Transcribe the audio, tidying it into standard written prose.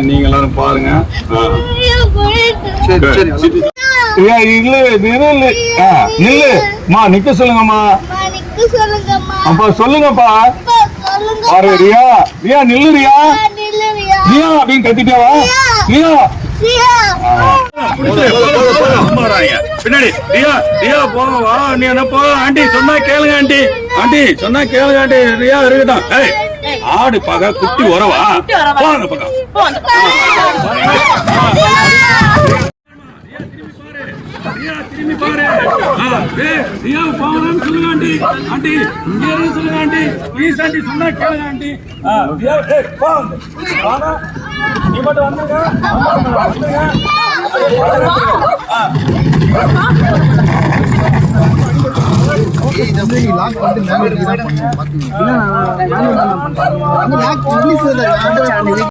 நீங்க எல்லாரும் பாருங்க. நிக்க சொல்லுங்கம்மா. அப்பா சொல்லுங்கப்பா. பாரு ரியா, ரியா நில்லு ரியா, ரியா அப்படின்னு கத்திட்டாவா? ரியா பின்னாடி ரியா, ரியா போவா. நீ என்ன போ. ஆண்டி சொன்னா கேளுங்க ஆண்டி, ஆண்டி சொன்னா கேளுங்க ஆண்டி. ரியா இருக்கட்டும். ஆடு பாக்க குட்டி உறவா போங்க பக்கம். திரும்பி பாரு. ரியா போகணும்னு சொல்லுங்க ஆண்டி. ஆண்டி இங்க இருந்து சொல்லுங்க ஆண்டி. ப்ளீஸ் ஆண்டி சொன்னா கேளுங்க ஆண்டி. ரியா போங்க. வாடா நீ மட்டும் வந்துங்க. வந்துங்க.